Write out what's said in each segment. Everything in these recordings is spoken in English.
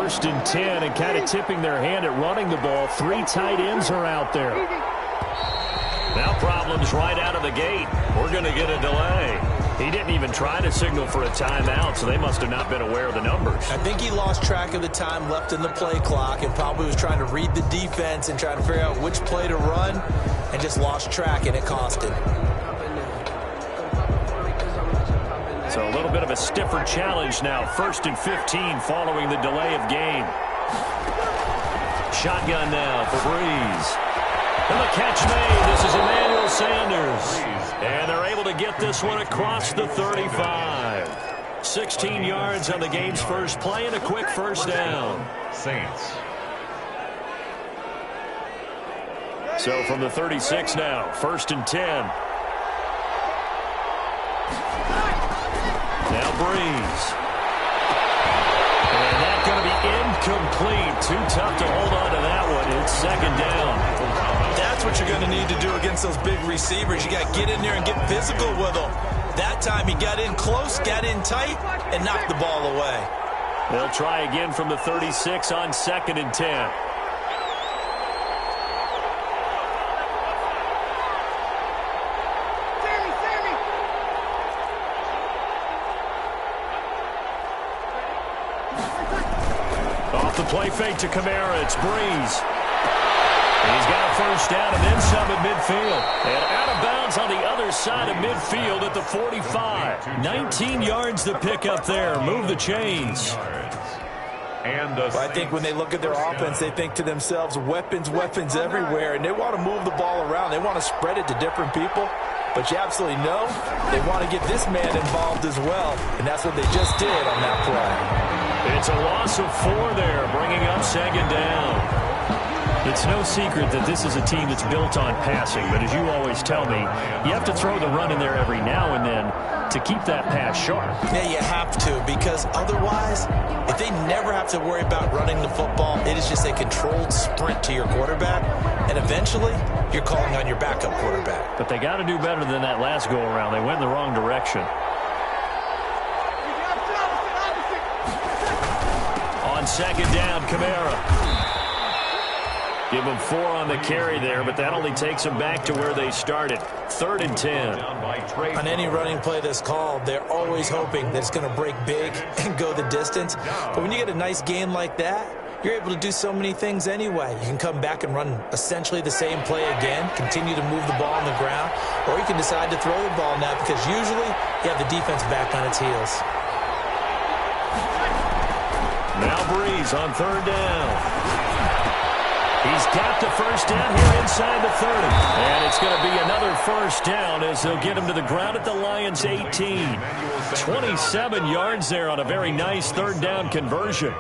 first and 10 and kind of tipping their hand at running the ball. 3 tight ends are out there. Now problems right out of the gate. We're going to get a delay. He didn't even try to signal for a timeout, so they must have not been aware of the numbers. I think he lost track of the time left in the play clock and probably was trying to read the defense and trying to figure out which play to run and just lost track, and it cost him. So a little bit of a stiffer challenge now. First and 15 following the delay of game. Shotgun now for Breeze. And the catch made. This is Emmanuel Sanders. And they're able to get this one across the 35. 16 yards on the game's first play and a quick first down. Saints. So from the 36 now, first and 10. Now Breeze. And that's going to be incomplete. Too tough to hold on to that one. It's second down. That's what you're going to need to do against those big receivers. You got to get in there and get physical with them. That time he got in close, got in tight, and knocked the ball away. They'll try again from the 36 on second and 10. Off the play fake to Kamara. It's Breeze. He's got a first down and then some at midfield. And out of bounds on the other side of midfield at the 45. 19 yards to pick up there. Move the chains. Well, I think when they look at their offense, they think to themselves, weapons, weapons everywhere. And they want to move the ball around. They want to spread it to different people. But you absolutely know they want to get this man involved as well. And that's what they just did on that play. It's a loss of 4 there, bringing up second down. It's no secret that this is a team that's built on passing, but as you always tell me, you have to throw the run in there every now and then to keep that pass sharp. Yeah, you have to, because otherwise, if they never have to worry about running the football, it is just a controlled sprint to your quarterback, and eventually, you're calling on your backup quarterback. But they got to do better than that last go-around. They went in the wrong direction. On second down, Kamara. Give them 4 on the carry there, but that only takes them back to where they started. 3rd and 10. On any running play that's called, they're always hoping that it's going to break big and go the distance. But when you get a nice game like that, you're able to do so many things anyway. You can come back and run essentially the same play again, continue to move the ball on the ground, or you can decide to throw the ball now because usually you have the defense back on its heels. Now Breeze on 3rd down. He's got the first down here inside the 30. And it's going to be another first down as they'll get him to the ground at the Lions' 18. 27 yards there on a very nice 3rd down conversion.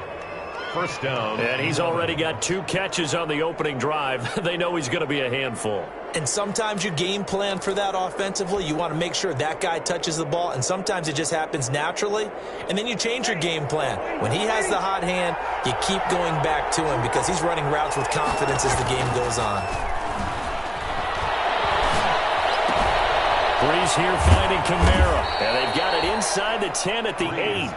First down. And he's already got 2 catches on the opening drive. They know he's going to be a handful. And sometimes you game plan for that offensively. You want to make sure that guy touches the ball, and sometimes it just happens naturally. And then you change your game plan. When he has the hot hand, you keep going back to him because he's running routes with confidence as the game goes on. Breeze here finding Kamara. And they've got it inside the 10 at the 8.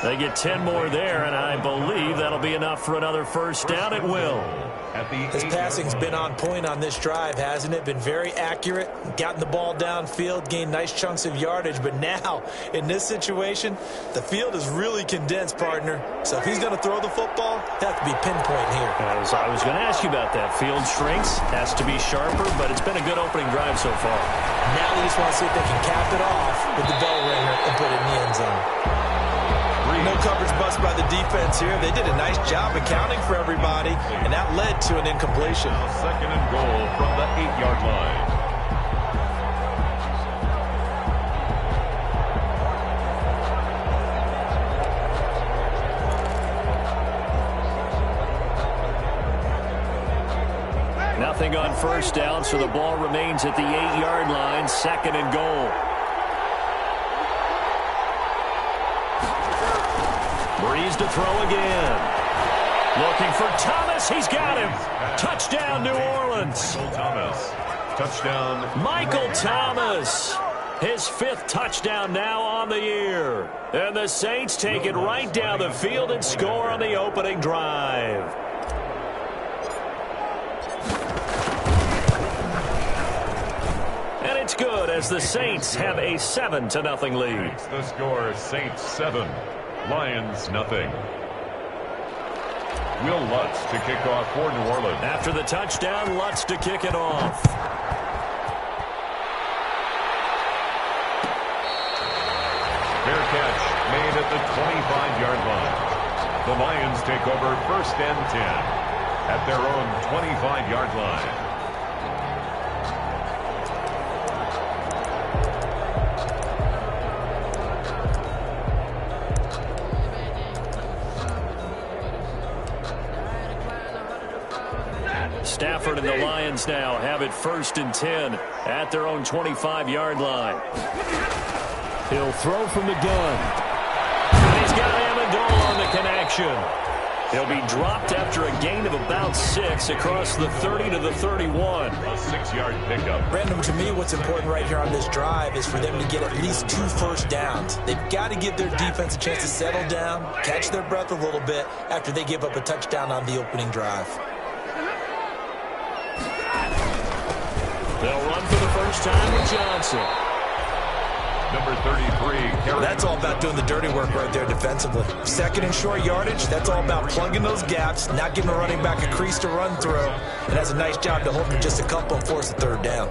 They get 10 more there, and I believe that'll be enough for another first down. It will. His passing's been on point on this drive, hasn't it? Been very accurate, gotten the ball downfield, gained nice chunks of yardage. But now, in this situation, the field is really condensed, partner. So if he's going to throw the football, that has to be pinpoint here. I was going to ask you about that. Field shrinks, has to be sharper, but it's been a good opening drive so far. Now they just want to see if they can cap it off with the bell ringer and put it in the end zone. No coverage bust by the defense here. They did a nice job accounting for everybody, and that led to an incompletion. Second and goal from the 8-yard line. Nothing on first down, so the ball remains at the 8-yard line. Second and goal. Breeze to throw again. Looking for Thomas. He's got him. Touchdown, New Orleans. Michael Thomas. Touchdown. Michael Thomas. His 5th touchdown now on the year. And the Saints take it right down the field and score on the opening drive. And it's good as the Saints have a 7-0 lead. The score, Saints 7, Lions nothing. Will Lutz to kick off for New Orleans. After the touchdown, Lutz to kick it off. Fair catch made at the 25-yard line. The Lions take over 1st and 10 at their own 25-yard line. Stafford and the Lions now have it 1st and 10 at their own 25-yard line. He'll throw from the gun. And he's got Amendola on the connection. He'll be dropped after a gain of about 6 across the 30 to the 31. A 6-yard pickup. Brandon, to me, what's important right here on this drive is for them to get at least 2 first downs. They've got to give their defense a chance to settle down, catch their breath a little bit after they give up a touchdown on the opening drive. They'll run for the first time with Johnson. Number 33. That's all about doing the dirty work right there defensively. 2nd and short yardage, that's all about plugging those gaps, not giving a running back a crease to run through, and has a nice job to hold him just a couple and force a 3rd down.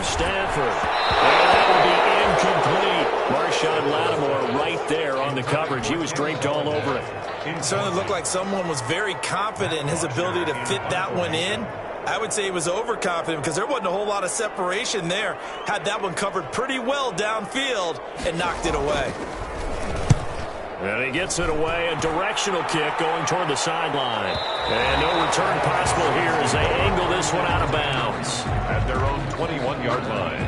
Stafford. And that would be incomplete. Marshawn Lattimore right there on the coverage. He was draped all over it. It certainly looked like someone was very confident in his ability to fit that one in. I would say he was overconfident because there wasn't a whole lot of separation there. Had that one covered pretty well downfield and knocked it away. And he gets it away. A directional kick going toward the sideline. And no return possible here as they angle this one out of bounds. At their own 21-yard line.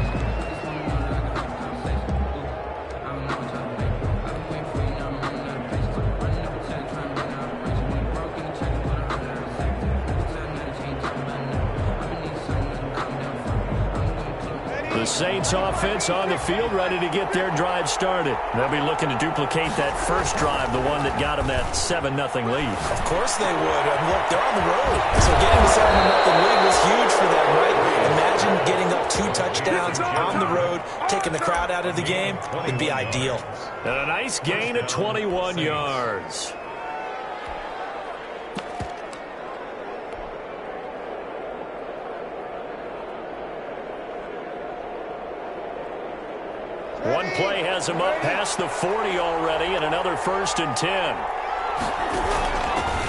The Saints offense on the field ready to get their drive started. They'll be looking to duplicate that first drive, the one that got them that 7-0 lead. Of course they would. And look, they're on the road. So getting the 7-0 lead was huge for them, right? Imagine getting up 2 touchdowns on the road, taking the crowd out of the game. It'd be ideal. And a nice gain of 21 yards. One play has him up past the 40 already, and another 1st and 10.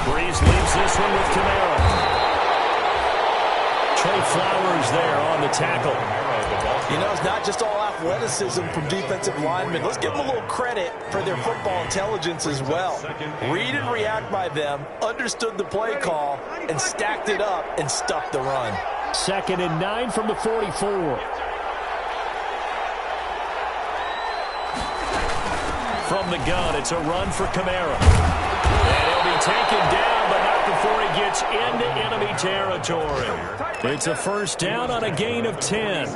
Breeze leaves this one with Kamara. Trey Flowers there on the tackle. You know, it's not just all athleticism from defensive linemen. Let's give them a little credit for their football intelligence as well. Read and react by them, understood the play call, and stacked it up and stuffed the run. 2nd and 9 from the 44. From the gun, it's a run for Kamara. And he'll be taken down, but not before he gets into enemy territory. It's a 1st down on a gain of 10.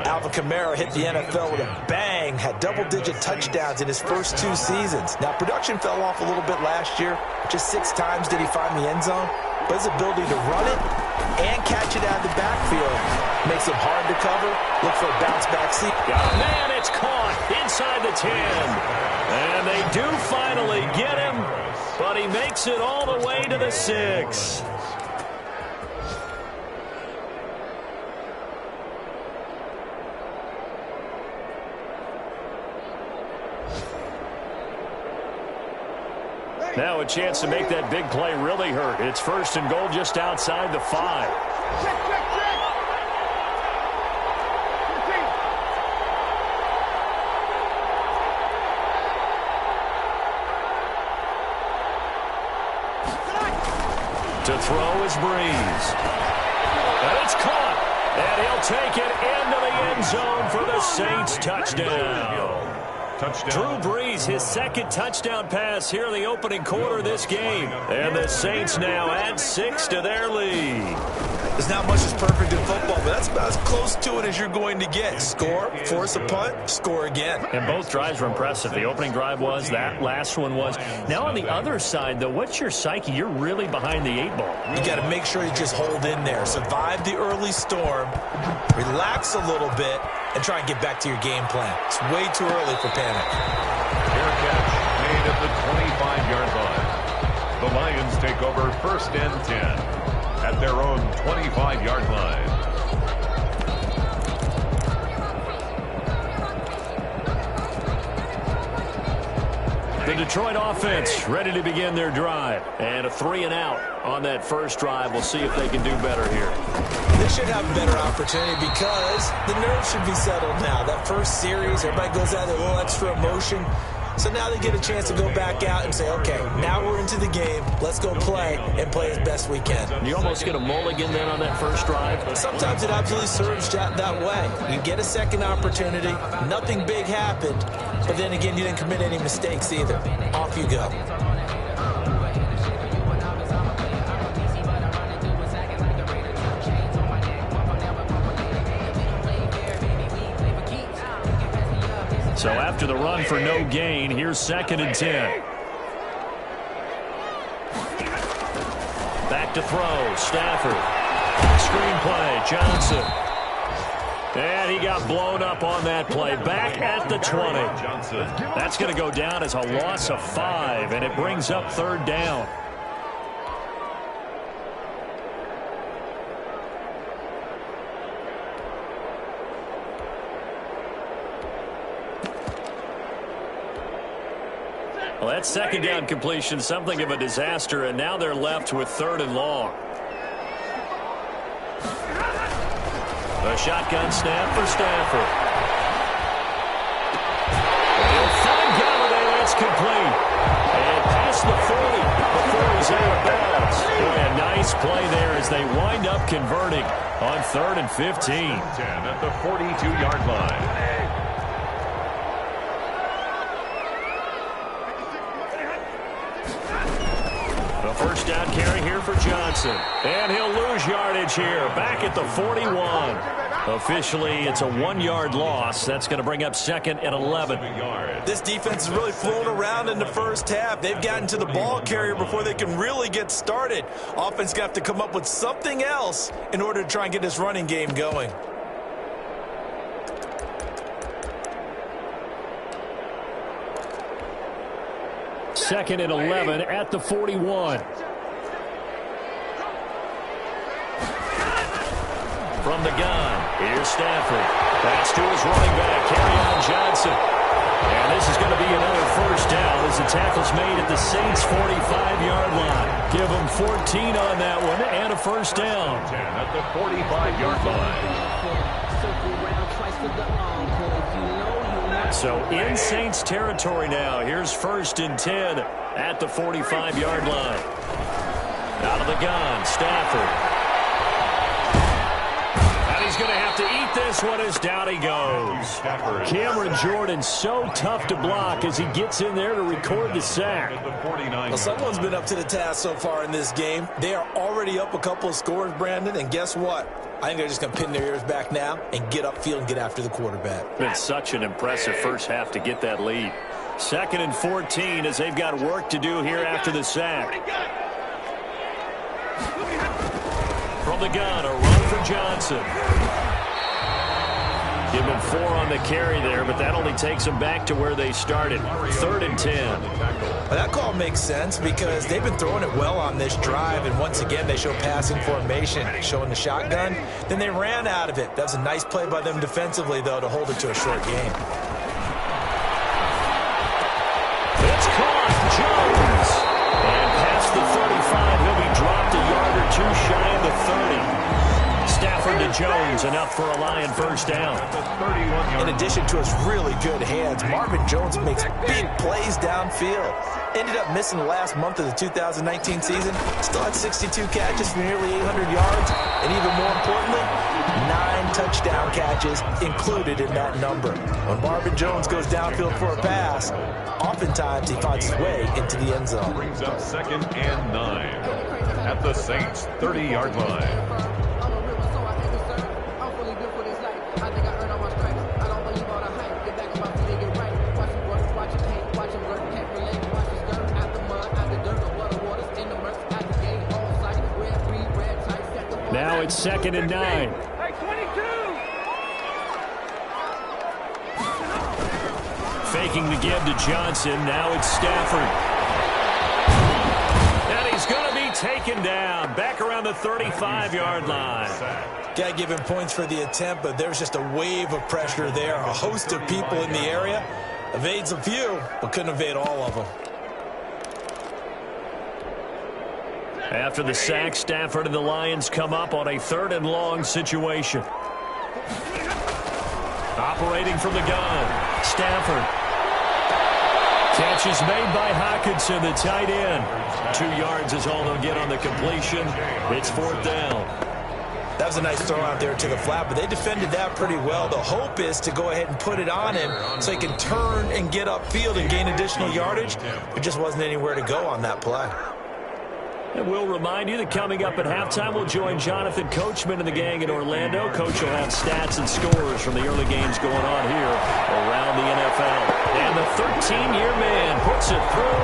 Alvin Kamara hit the NFL with a bang, had double-digit touchdowns in his first 2 seasons. Now, production fell off a little bit last year. Just 6 times did he find the end zone. But his ability to run it and catch it out of the backfield makes him hard to cover. Look for a bounce-back seat. Man, it's caught inside the 10. And they do finally get him, but he makes it all the way to the 6. Now a chance to make that big play really hurt. It's 1st and goal just outside the 5. To throw is Breeze. take it into the end zone for the Saints touchdown. Drew Brees, his second touchdown pass here in the opening quarter of this game. And the Saints now add 6 to their lead. There's not much that's perfect in football, but that's about as close to it as you're going to get. Score, force a punt, score again. And both drives were impressive. The opening drive was, that last one was. Now on the other side, though, what's your psyche? You're really behind the 8 ball. You got to make sure you just hold in there. Survive the early storm, relax a little bit, and try and get back to your game plan. It's way too early for panic. Fair catch made at the 25-yard line. The Lions take over 1st and 10 at their own 25-yard line. The Detroit offense ready to begin their drive. And a 3-and-out on that first drive. We'll see if they can do better here. They should have a better opportunity because the nerves should be settled now. That first series, everybody goes out with a little extra emotion. So now they get a chance to go back out and say, okay, now we're into the game. Let's go play and play as best we can. You almost get a mulligan then on that first drive? Sometimes it absolutely serves that way. You get a second opportunity. Nothing big happened. But then again, you didn't commit any mistakes either. Off you go. So after the run for no gain, here's 2nd and 10. Back to throw, Stafford. Screen play, Johnson. And he got blown up on that play. Back at the 20. That's going to go down as a loss of 5, and it brings up 3rd down. Well, that 2nd down completion, something of a disaster, and now they're left with 3rd and long. The shotgun snap for Stafford. He'll find Galladay, that's complete. And past the 40 before he's out of bounds. Boy, a nice play there as they wind up converting on 3rd and 15. 10 at the 42-yard line. First down carry here for Johnson. And he'll lose yardage here. Back at the 41. Officially, it's a 1-yard loss. That's going to bring up 2nd and 11. This defense is really flown around in the first half. They've gotten to the ball carrier before they can really get started. Offense got to come up with something else in order to try and get this running game going. Second and 11 at the 41. From the gun, here's Stafford. Pass to his running back, Kerryon Johnson. And this is going to be another first down as the tackle's made at the Saints' 45-yard line. Give them 14 on that one and a first down. 10 at the 45-yard line. So in Saints territory now. Here's 1st and 10 at the 45-yard line. Out of the gun, Stafford. And he's going to have to eat this one as down he goes. Cameron Jordan so tough to block as he gets in there to record the sack. Well, someone's been up to the task so far in this game. They are already up a couple of scores, Brandon, and guess what? I think they're just going to pin their ears back now and get upfield and get after the quarterback. Been such an impressive first half to get that lead. 2nd and 14 as they've got work to do here after the sack. From the gun, a run for Johnson. Give him 4 on the carry there, but that only takes them back to where they started. 3rd and 10. Well, that call makes sense because they've been throwing it well on this drive, and once again they show passing formation, showing the shotgun. Then they ran out of it. That was a nice play by them defensively, though, to hold it to a short game. It's caught, Jones. And past the 35, he'll be dropped a yard or 2 shy of the 30. Stafford to Jones, enough for a Lion first down. In addition to his really good hands, Marvin Jones makes big plays downfield. Ended up missing the last month of the 2019 season. Still had 62 catches for nearly 800 yards. And even more importantly, 9 touchdown catches included in that number. When Marvin Jones goes downfield for a pass, oftentimes he finds his way into the end zone. Brings up 2nd and 9 at the Saints' 30-yard line. Now it's 2nd and 9. Faking the give to Johnson. Now it's Stafford. And he's going to be taken down. Back around the 35-yard line. Got to give him points for the attempt, but there's just a wave of pressure there. A host of people in the area. Evades a few, but couldn't evade all of them. After the sack, Stafford and the Lions come up on a 3rd and long situation. Operating from the gun, Stafford. Catch is made by Hockenson, the tight end. 2 yards is all they'll get on the completion. It's 4th down. That was a nice throw out there to the flat, but they defended that pretty well. The hope is to go ahead and put it on him so he can turn and get upfield and gain additional yardage. There just wasn't anywhere to go on that play. And we'll remind you that coming up at halftime, we'll join Jonathan Coachman and the gang in Orlando. Coach will have stats and scores from the early games going on here around the NFL. And the 13-year man puts it through,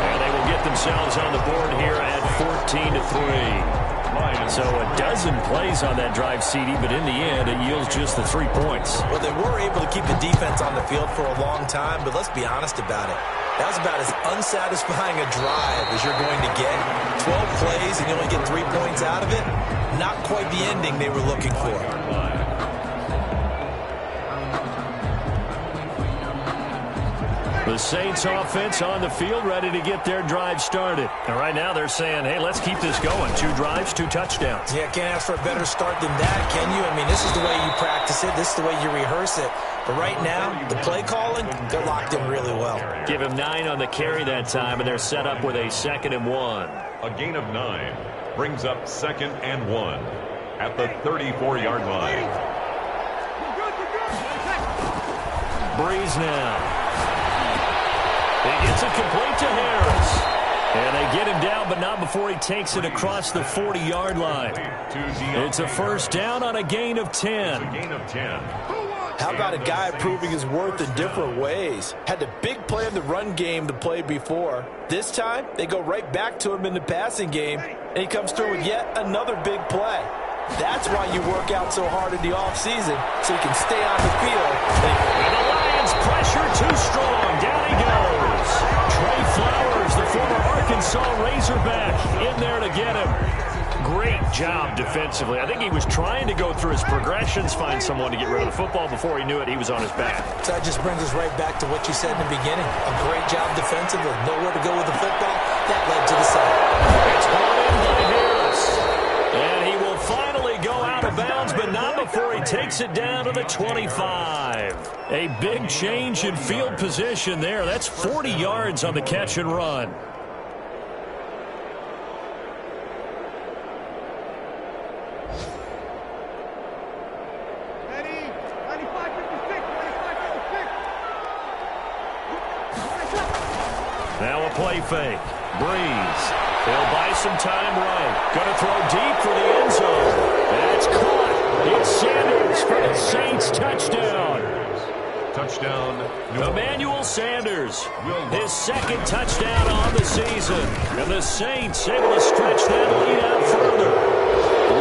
and they will get themselves on the board here at 14-3. So a dozen plays on that drive, CD, but in the end, it yields just the 3 points. Well, they were able to keep the defense on the field for a long time, but let's be honest about it. That was about as unsatisfying a drive as you're going to get. 12 plays and you only get 3 points out of it. Not quite the ending they were looking for. The Saints offense on the field, ready to get their drive started. And right now they're saying, hey, let's keep this going. 2 drives, 2 touchdowns. Yeah, can't ask for a better start than that, can you? I mean, this is the way you practice it. This is the way you rehearse it. But right now, the play calling, they're locked in really well. Give him 9 on the carry that time, and they're set up with a 2nd and 1. A gain of 9 brings up 2nd and 1 at the 34-yard line. Breeze now. He gets it complete to Harris. And they get him down, but not before he takes it across the 40-yard line. It's a 1st down on a gain of 10. A gain of 10. How about a guy proving his worth in different ways? Had the big play in the run game to play before. This time, they go right back to him in the passing game, and he comes through with yet another big play. That's why you work out so hard in the offseason, so you can stay on the field. And the Lions pressure too strong. Down he goes. Trey Flowers, the former Arkansas Razorback, in there to get him. Great job defensively. I think he was trying to go through his progressions, find someone to get rid of the football. Before he knew it, he was on his back. So that just brings us right back to what you said in the beginning. A great job defensively. Nowhere to go with the football. That led to the sack. It's brought in by Harris. And he will finally go out of bounds, but not before he takes it down to the 25. A big change in field position there. That's 40 yards on the catch and run. Now a play fake. Breeze. They'll buy some time right. Going to throw deep for the end zone. That's caught. It's Sanders for the Saints touchdown. Touchdown. Emmanuel Sanders. His 2nd touchdown on the season. And the Saints able to stretch that lead out further.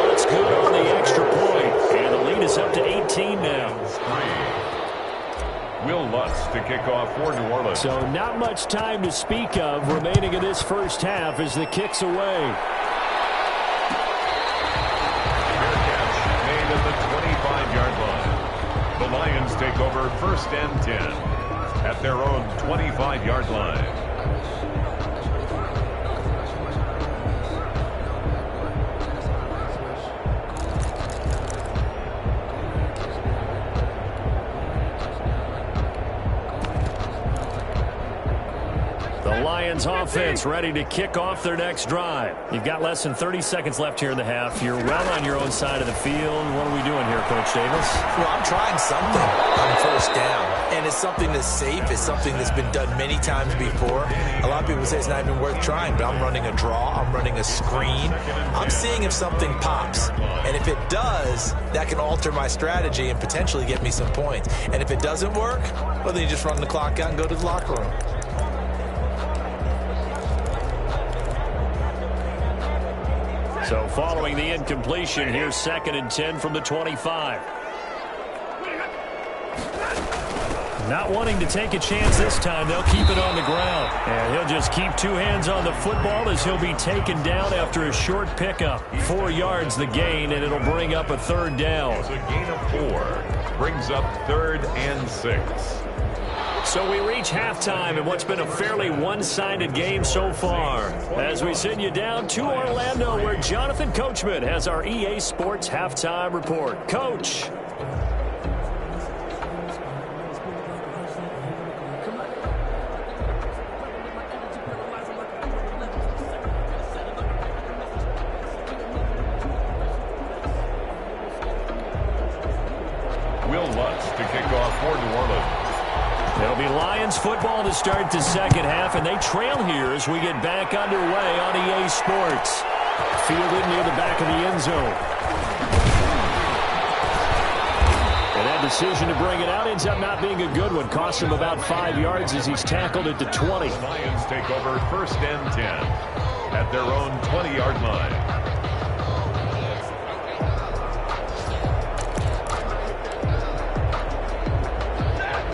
Looks good on the extra point. And the lead is up to 18 now. Will Lutz to kick off for New Orleans. So not much time to speak of remaining in this first half as the kick's away. Fair catch made at the 25-yard line. The Lions take over 1st and 10 at their own 25-yard line. Lions offense ready to kick off their next drive. You've got less than 30 seconds left here in the half. You're well on your own side of the field. What are we doing here, Coach Davis? Well, I'm trying something on first down. And it's something that's safe. It's something that's been done many times before. A lot of people say it's not even worth trying, but I'm running a draw. I'm running a screen. I'm seeing if something pops. And if it does, that can alter my strategy and potentially get me some points. And if it doesn't work, well, then you just run the clock out and go to the locker room. So following the incompletion, here's 2nd and 10 from the 25. Not wanting to take a chance this time, they'll keep it on the ground. And he'll just keep 2 hands on the football as he'll be taken down after a short pickup. 4 yards the gain, and it'll bring up a 3rd down. It's a gain of 4. Brings up 3rd and 6. So we reach halftime in what's been a fairly one-sided game so far. As we send you down to Orlando, where Jonathan Coachman has our EA Sports Halftime Report. Coach. Will Lutz to kick off for New Orleans. It'll be Lions football to start the second half, and they trail here as we get back underway on EA Sports. Fielded near the back of the end zone. And that decision to bring it out ends up not being a good one. Cost him about 5 yards as he's tackled at the 20. Lions take over 1st and 10 at their own 20-yard line.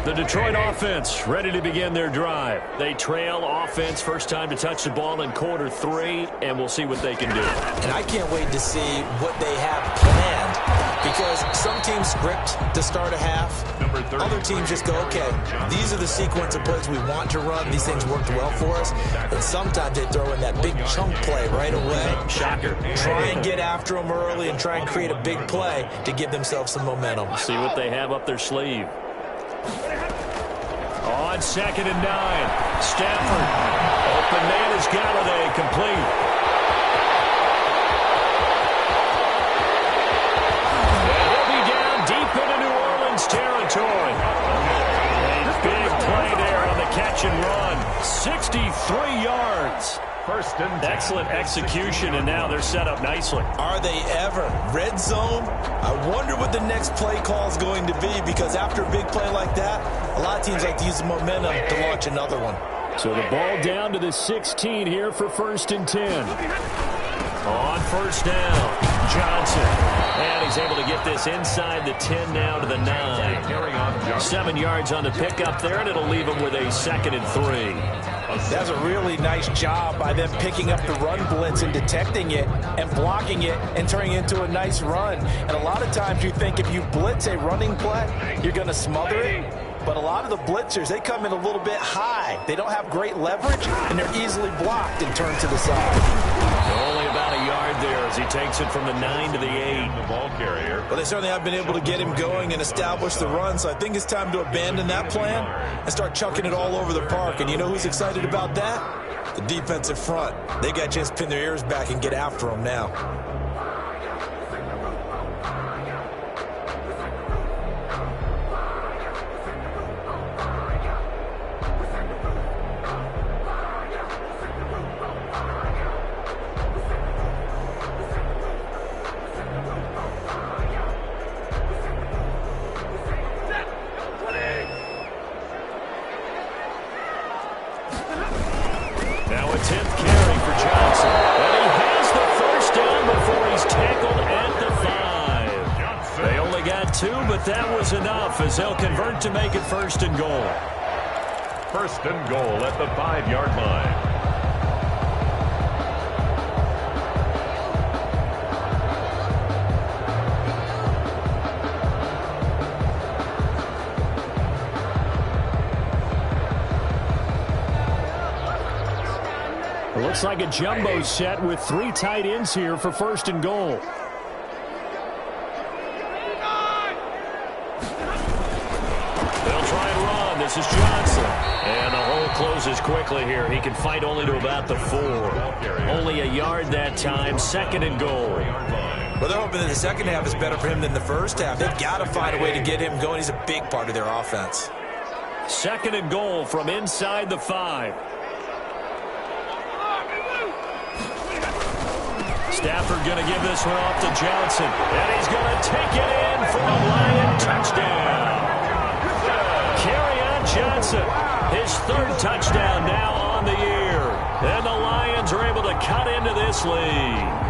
The Detroit offense ready to begin their drive. They trail offense, first time to touch the ball in quarter 3, and we'll see what they can do. And I can't wait to see what they have planned, because some teams script to start a half. Other teams just go, okay, these are the sequence of plays we want to run. These things worked well for us. And sometimes they throw in that big chunk play right away. Shocker. Try and get after them early and try and create a big play to give themselves some momentum. See what they have up their sleeve. On 2nd and 9, Stafford. Open man is Galladay, complete. And he'll be down deep into New Orleans territory. A big play there on the catch and run. 63 yards. 1st and 10. Excellent execution, and now they're set up nicely. Are they ever? Red zone? I wonder what the next play call is going to be, because after a big play like that, a lot of teams like to use the momentum to launch another one. So the ball down to the 16 here for 1st and 10. On 1st down, Johnson. And he's able to get this inside the 10 now to the 9. 7 yards on the pickup there, and it'll leave him with a 2nd and 3. That's a really nice job by them picking up the run blitz and detecting it and blocking it and turning it into a nice run. And a lot of times you think if you blitz a running play, you're going to smother it. But a lot of the blitzers, they come in a little bit high. They don't have great leverage, and they're easily blocked and turned to the side. Only about a yard there as he takes it from the 9 to the 8. The ball carrier. Well, they certainly have been able to get him going and establish the run, so I think it's time to abandon that plan and start chucking it all over the park. And you know who's excited about that? The defensive front. They got a chance to pin their ears back and get after him now. Now a 10th carry for Johnson. And he has the 1st down before he's tackled at the 5. They only got 2, but that was enough as they'll convert to make it 1st and goal. 1st and goal at the 5-yard line. It looks like a jumbo set with 3 tight ends here for 1st and goal. They'll try and run. this is Johnson. And the hole closes quickly here. He can fight only to about the 4. Only a yard that time, 2nd and goal. Well, they're hoping that the second half is better for him than the first half. They've got to find a way to get him going. He's a big part of their offense. 2nd and goal from inside the 5. Stafford going to give this one off to Johnson. And he's going to take it in for a Lion touchdown. Kerryon Johnson, his 3rd touchdown now on the year. And the Lions are able to cut into this lead.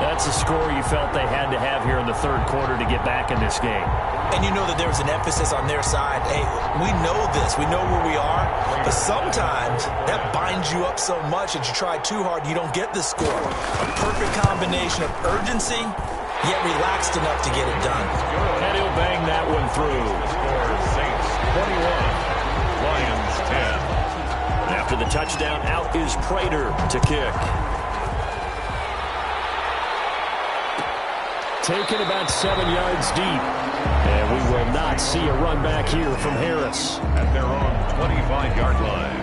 That's a score you felt they had to have here in the 3rd quarter to get back in this game. And you know that there was an emphasis on their side. Hey, we know this. We know where we are. But sometimes that binds you up so much that you try too hard, you don't get the score. A perfect combination of urgency, yet relaxed enough to get it done. And he'll bang that one through. Score Saints 21, Lions 10. After the touchdown, out is Prater to kick. Taken about 7 yards deep. And we will not see a run back here from Harris. At their own 25-yard line.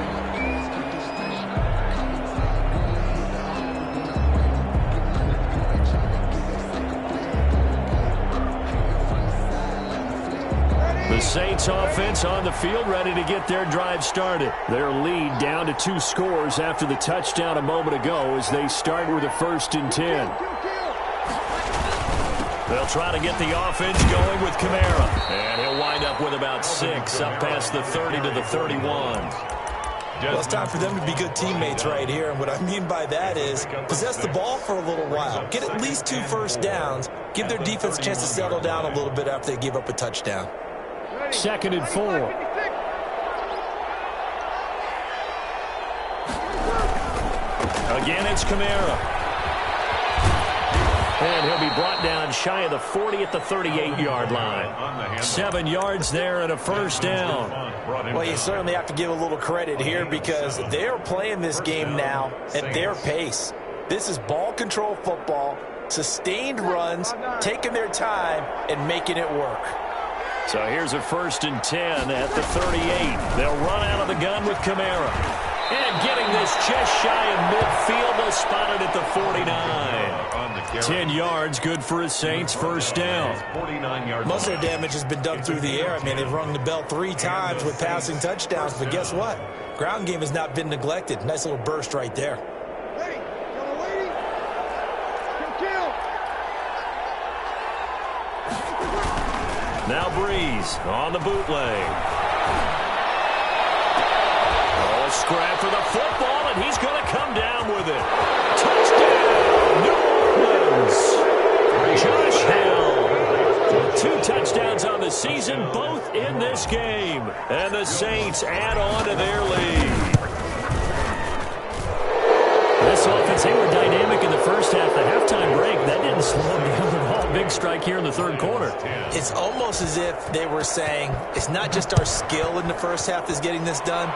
The Saints offense on the field ready to get their drive started. Their lead down to 2 scores after the touchdown a moment ago as they start with a 1st and 10. They'll try to get the offense going with Kamara. And he'll wind up with about 6 up past the 30 to the 31. Well, it's time for them to be good teammates right here. And what I mean by that is possess the ball for a little while. Get at least 2 first downs. Give their defense a chance to settle down a little bit after they give up a touchdown. 2nd and 4. Again, it's Kamara. And he'll be brought down shy of the 40 at the 38-yard line. 7 yards there and a 1st down. Well, you certainly have to give a little credit here because they're playing this game now at their pace. This is ball control football, sustained runs, taking their time, and making it work. So here's a 1st and 10 at the 38. They'll run out of the gun with Kamara. And getting this just shy of midfield, they'll spot it at the 49. 10 yards, good for a Saints 1st down. Most of their damage has been done through the air. I mean, they've rung the bell 3 times with passing touchdowns, but guess what? Ground game has not been neglected. Nice little burst right there. Now Breeze on the bootleg. Oh, scrap for the football, and he's going to come down with it. Touchdown, New Orleans. Josh Hill. 2 touchdowns on the season, both in this game. And the Saints add on to their lead. This offense, they were dynamic in the first half. The halftime break, that didn't slow them down at all. Big strike here in the 3rd quarter. It's almost as if they were saying, it's not just our skill in the first half that's getting this done,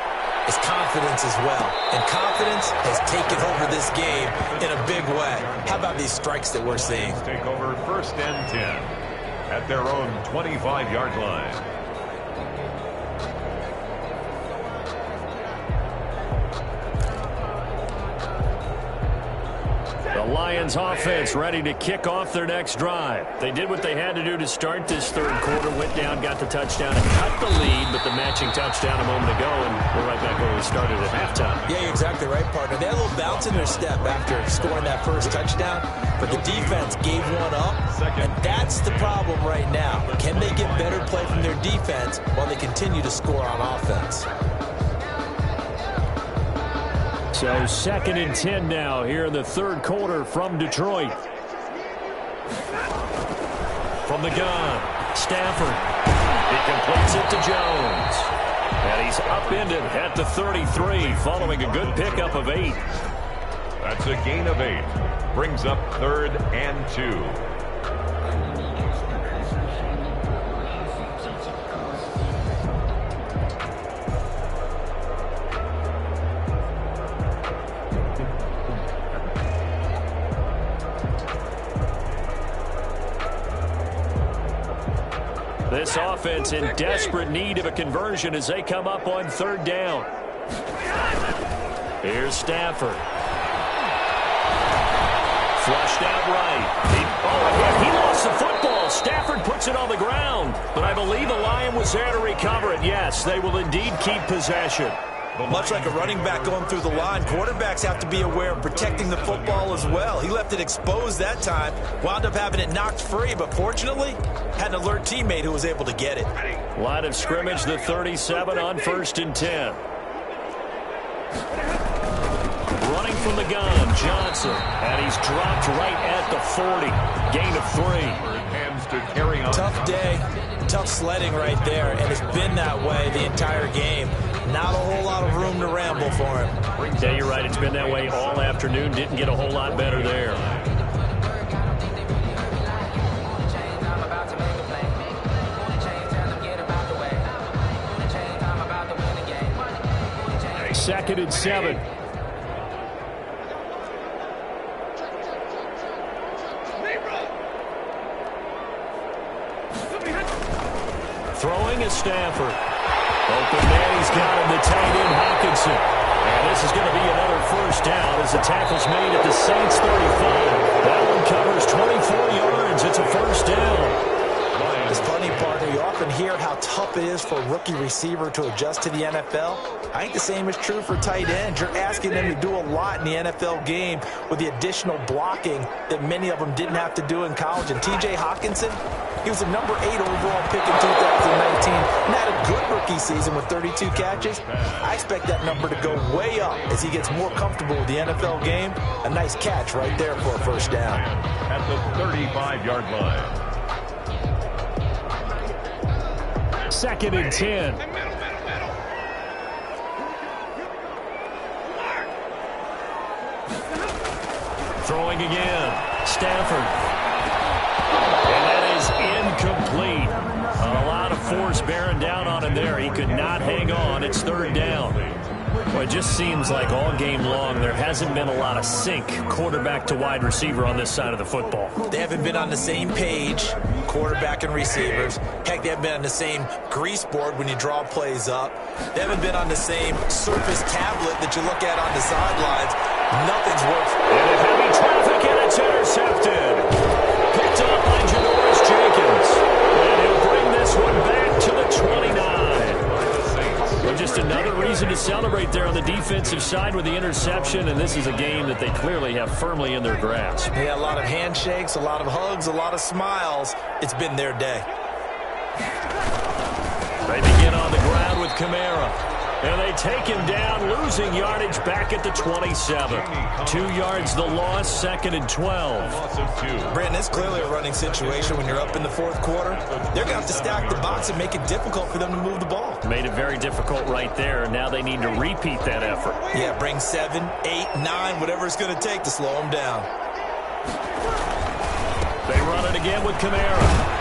it's confidence as well. And confidence has taken over this game in a big way. How about these strikes that we're seeing? Take over 1st and 10 at their own 25-yard line. The Lions offense ready to kick off their next drive. They did what they had to do to start this 3rd quarter, went down, got the touchdown, and cut the lead, but the matching touchdown a moment ago, and we're right back where we started at halftime. Yeah, you're exactly right, partner. They had a little bounce in their step after scoring that 1st touchdown, but the defense gave one up, and that's the problem right now. Can they get better play from their defense while they continue to score on offense? So 2nd and 10 now here in the 3rd quarter from Detroit. From the gun, Stafford. He completes it to Jones. And he's upended at the 33 following a good pickup of 8. That's a gain of 8. Brings up 3rd and 2. This offense in desperate need of a conversion as they come up on third down. Here's Stafford. Flushed out right. He lost the football. Stafford puts it on the ground. But I believe the Lion was there to recover it. Yes, they will indeed keep possession. Much like a running back going through the line, quarterbacks have to be aware of protecting the football as well. He left it exposed that time, wound up having it knocked free, but fortunately, had an alert teammate who was able to get it. Line of scrimmage, the 37 on 1st and 10. Running from the gun, Johnson, and he's dropped right at the 40. Gain of 3. To carry on. Tough day, tough sledding right there, and it's been that way the entire game. Not a whole lot of room to ramble for him. Yeah, you're right. It's been that way all afternoon. Didn't get a whole lot better there. Second and 7. Throwing is Stafford. Open man, he's got him, the tight end, Hockenson. And this is going to be another first down as the tackle's made at the Saints 35. That one covers 24 yards. It's a first down. This funny part, you often hear how tough it is for a rookie receiver to adjust to the NFL. I think the same is true for tight ends. You're asking them to do a lot in the NFL game with the additional blocking that many of them didn't have to do in college. And T.J. Hockenson, he was a number 8 overall pick in 2019 and had a good rookie season with 32 catches. I expect that number to go way up as he gets more comfortable with the NFL game. A nice catch right there for a first down. At the 35-yard line. Second and 10. Throwing again. Stafford. And that is incomplete. A lot of force bearing down on him there. He could not hang on. It's third down. Well, it just seems like all game long there hasn't been a lot of sync quarterback to wide receiver on this side of the football. They haven't been on the same page, quarterback and receivers. Heck, they haven't been on the same grease board when you draw plays up. They haven't been on the same Surface tablet that you look at on the sidelines. Nothing's worked. And heavy traffic, and it's intercepted. Picked up by Janoris Jenkins. And he'll bring this one back to the 29. Well, just another reason to celebrate there on the defensive side with the interception, and this is a game that they clearly have firmly in their grasp. Yeah, a lot of handshakes, a lot of hugs, a lot of smiles. It's been their day. They begin on the ground with Kamara. And they take him down, losing yardage back at the 27. 2 yards the loss, second and 12. Brandon, it's clearly a running situation when you're up in the fourth quarter. They're going to have to stack the box and make it difficult for them to move the ball. Made it very difficult right there. Now they need to repeat that effort. Yeah, bring 7, 8, 9, whatever it's going to take to slow them down. They run it again with Kamara.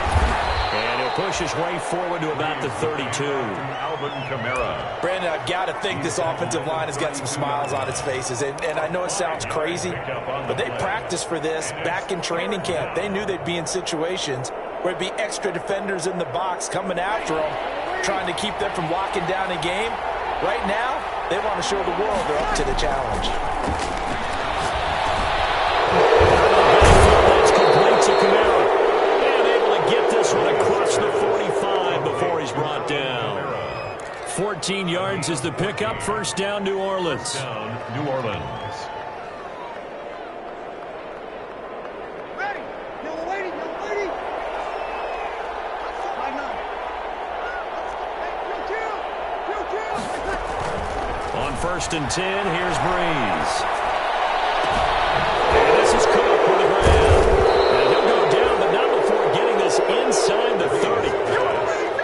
And he'll push his way forward to about the 32. Alvin Kamara. Brandon, I've got to think this offensive line has got some smiles on its faces. And I know it sounds crazy, but they practiced for this back in training camp. They knew they'd be in situations where it'd be extra defenders in the box coming after them, trying to keep them from locking down a game. Right now, they want to show the world they're up to the challenge. That's complete to Kamara. And able to get this one across the 45 before he's brought down. 14 yards is the pickup. First down, New Orleans. New Orleans. On 1st and 10, here's Breeze. And this is Cook with the grab. And he'll go down, but not before getting this inside the 30.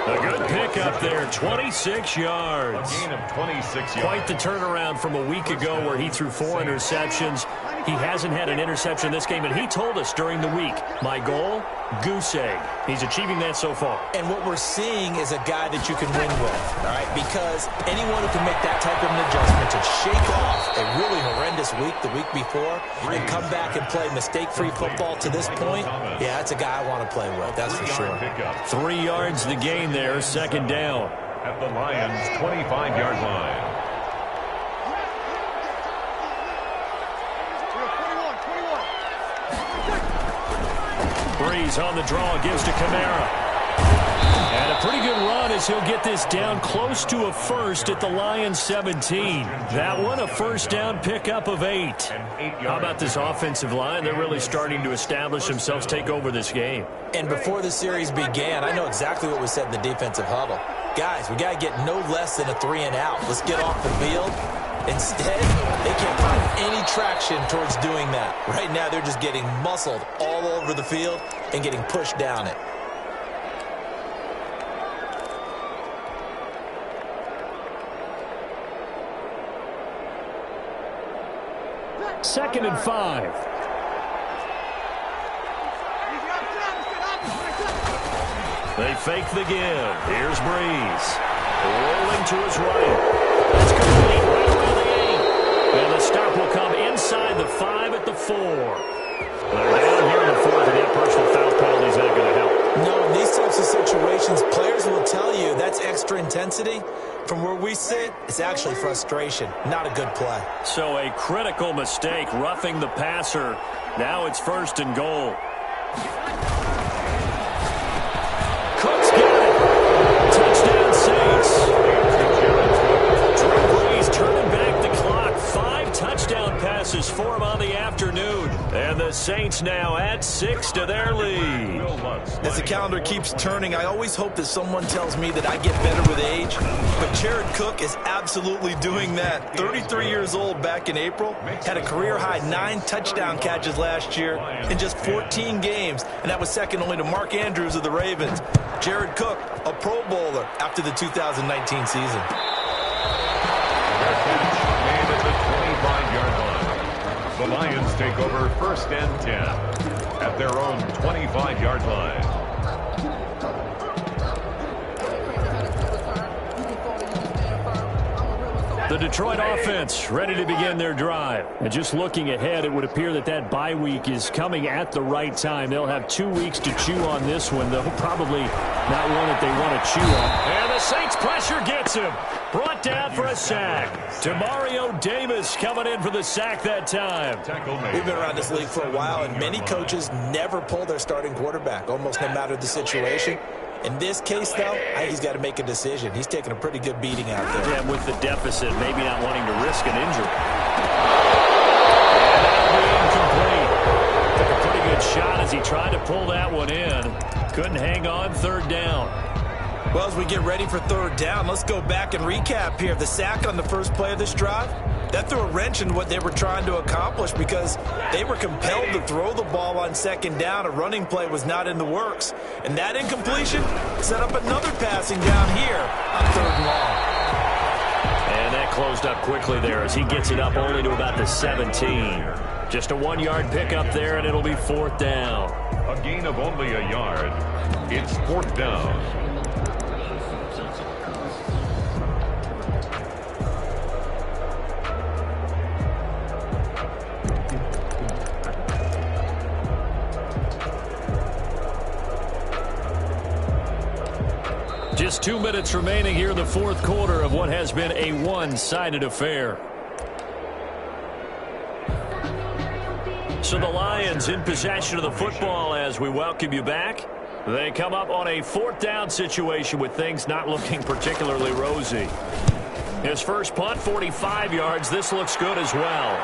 A good pickup there, 26 yards. A gain of 26 yards. Quite the turnaround from a week ago where he threw 4 interceptions. He hasn't had an interception this game, and he told us during the week, my goal, goose egg. He's achieving that so far. And what we're seeing is a guy that you can win with, all right? Because anyone who can make that type of an adjustment to shake off a really horrendous week the week before and come back and play mistake-free football to this point, yeah, that's a guy I want to play with, that's for sure. 3 yards the gain there, second down. At the Lions' 25-yard line. Breeze on the draw, gives to Kamara. And a pretty good run as he'll get this down close to a first at the Lions 17. That one, a first down pickup of 8. How about this offensive line? They're really starting to establish themselves, take over this game. And before the series began, I know exactly what was said in the defensive huddle. Guys, we got to get no less than a 3-and-out. Let's get off the field. Instead, they can't find any traction towards doing that. Right now, they're just getting muscled all over the field and getting pushed down it. Second and 5. They fake the give. Here's Breeze. Rolling to his right. That's complete right around the 8. And the stop will come inside the 5 at the 4. They're down here in the 4th, and that personal foul penalty is not going to help. No, in these types of situations, players will tell you that's extra intensity. From where we sit, it's actually frustration, not a good play. So a critical mistake, roughing the passer. Now it's first and goal. Cook's got it. Touchdown Saints. Drew Brees turning back the clock. 5 touchdown passes for him on the afternoon. And the Saints now add 6 to their lead. As the calendar keeps turning, I always hope that someone tells me that I get better with age. But Jared Cook is absolutely doing that. 33 years old back in April. Had a career-high 9 touchdown catches last year in just 14 games. And that was second only to Mark Andrews of the Ravens. Jared Cook, a Pro Bowler after the 2019 season. Made at the 25-yard line. The Lions take over first and 10 at their own 25-yard line. The Detroit offense ready to begin their drive. And just looking ahead, it would appear that that bye week is coming at the right time. They'll have 2 weeks to chew on this one, though probably not one that they want to chew on. And the Saints pressure gets him. Brought down for a sack. Demario Davis coming in for the sack that time. We've been around this league for a while, and many coaches never pull their starting quarterback, almost no matter the situation. In this case, though, I think he's got to make a decision. He's taking a pretty good beating out there. Yeah, with the deficit, maybe not wanting to risk an injury. And that'll be incomplete. Took a pretty good shot as he tried to pull that one in. Couldn't hang on, third down. Well, as we get ready for third down, let's go back and recap here. The sack on the first play of this drive, that threw a wrench in what they were trying to accomplish because they were compelled to throw the ball on second down. A running play was not in the works. And that incompletion set up another passing down here on third and long. And that closed up quickly there as he gets it up only to about the 17. Just a 1-yard pickup there, and it'll be fourth down. A gain of only a yard. It's fourth down. Just 2 minutes remaining here in the fourth quarter of what has been a one-sided affair. So the Lions in possession of the football as we welcome you back. They come up on a fourth down situation with things not looking particularly rosy. His first punt, 45 yards. This looks good as well.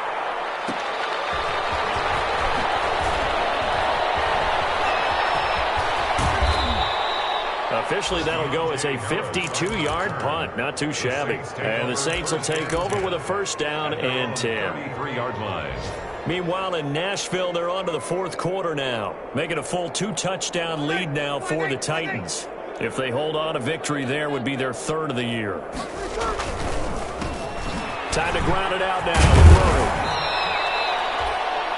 Officially, that'll go as a 52-yard punt. Not too shabby. And the Saints will take over with a first down and 10. 33-yard line. Meanwhile, in Nashville, they're on to the fourth quarter now, making a full 2-touchdown lead now for the Titans. If they hold on, a victory there would be their third of the year. Time to ground it out now with Murray.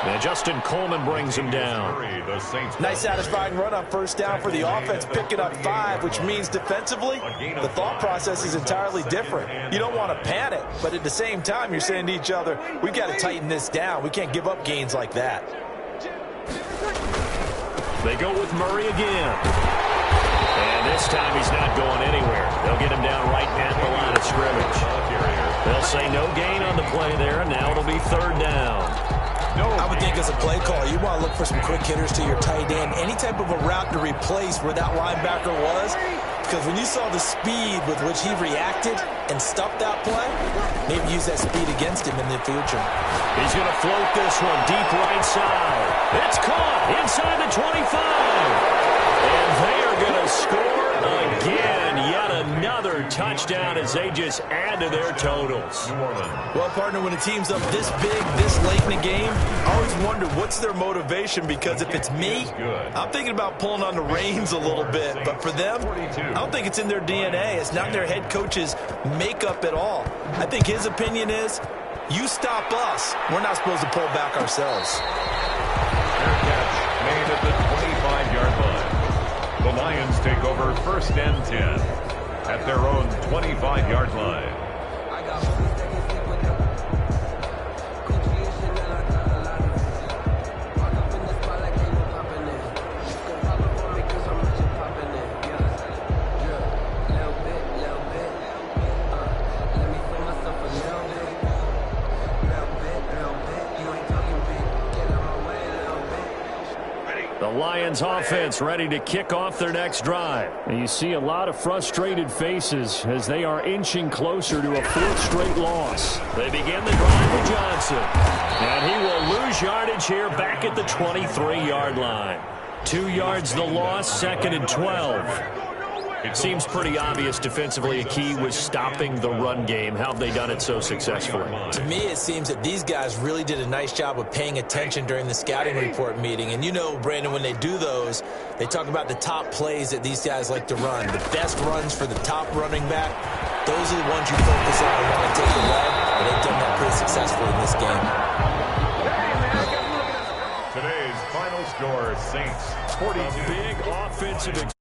And Justin Coleman brings him down. Nice satisfying run on first down for the offense, picking up 5, which means defensively, the thought process is entirely different. You don't want to panic, but at the same time, you're saying to each other, we've got to tighten this down. We can't give up gains like that. They go with Murray again. And this time he's not going anywhere. They'll get him down right at the line of scrimmage. They'll say no gain on the play there, and now it'll be third down. I would think as a play call, you want to look for some quick hitters to your tight end. Any type of a route to replace where that linebacker was. Because when you saw the speed with which he reacted and stuffed that play, maybe use that speed against him in the future. He's going to float this one deep right side. It's caught inside the 25. And they are going to score again. Yet another touchdown as they just add to their totals. Well, partner, when a team's up this big, this late in the game, I always wonder what's their motivation, because if it's me, I'm thinking about pulling on the reins a little bit. But for them, I don't think it's in their DNA. It's not in their head coach's makeup at all. I think his opinion is, you stop us, we're not supposed to pull back ourselves. Fair catch made at the 25-yard line. The Lions take over first and 10 at their own 25-yard line. The Lions offense ready to kick off their next drive. And you see a lot of frustrated faces as they are inching closer to a 4th straight loss. They begin the drive with Johnson. And he will lose yardage here back at the 23-yard line. 2 yards the loss, 2nd and 12. It seems pretty obvious defensively a key was stopping the run game. How have they done it so successfully? To me, it seems that these guys really did a nice job of paying attention during the scouting report meeting. And you know, Brandon, when they do those, they talk about the top plays that these guys like to run. The best runs for the top running back, those are the ones you focus on and want to take away. But they've done that pretty successfully in this game. Today's final score, Saints 42. A big offensive